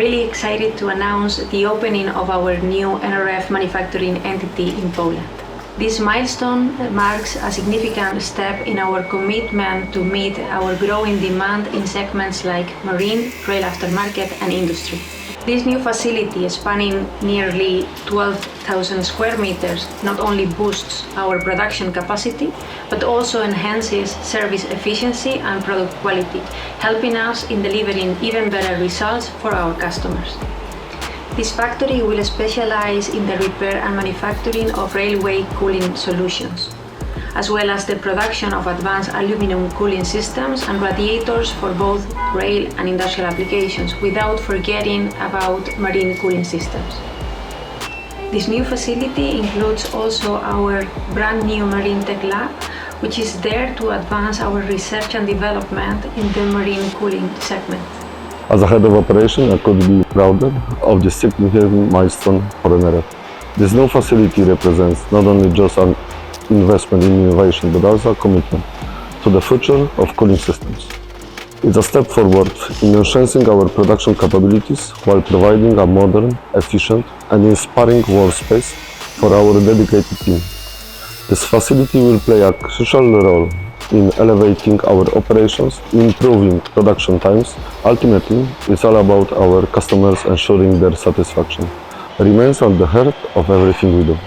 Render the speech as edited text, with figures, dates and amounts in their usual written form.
really excited to announce the opening of our new NRF manufacturing entity in Poland. This milestone marks a significant step in our commitment to meet our growing demand in segments like marine, rail aftermarket, and industry. This new facility, spanning nearly 12,000 square meters, not only boosts our production capacity, but also enhances service efficiency and product quality, helping us in delivering even better results for our customers. This factory will specialize in the repair and manufacturing of railway cooling solutions, as well as the production of advanced aluminum cooling systems and radiators for both rail and industrial applications, without forgetting about marine cooling systems. This new facility includes also our brand new Marine Tech Lab, which is there to advance our research and development in the marine cooling segment. As a head of operation, I could be prouder of this significant milestone for NRF. This new facility represents not only just an investment in innovation, but also a commitment to the future of cooling systems. It's a step forward in enhancing our production capabilities while providing a modern, efficient, and inspiring workspace for our dedicated team. This facility will play a crucial role in elevating our operations, improving production times. Ultimately, it's all about our customers ensuring their satisfaction remains at the heart of everything we do.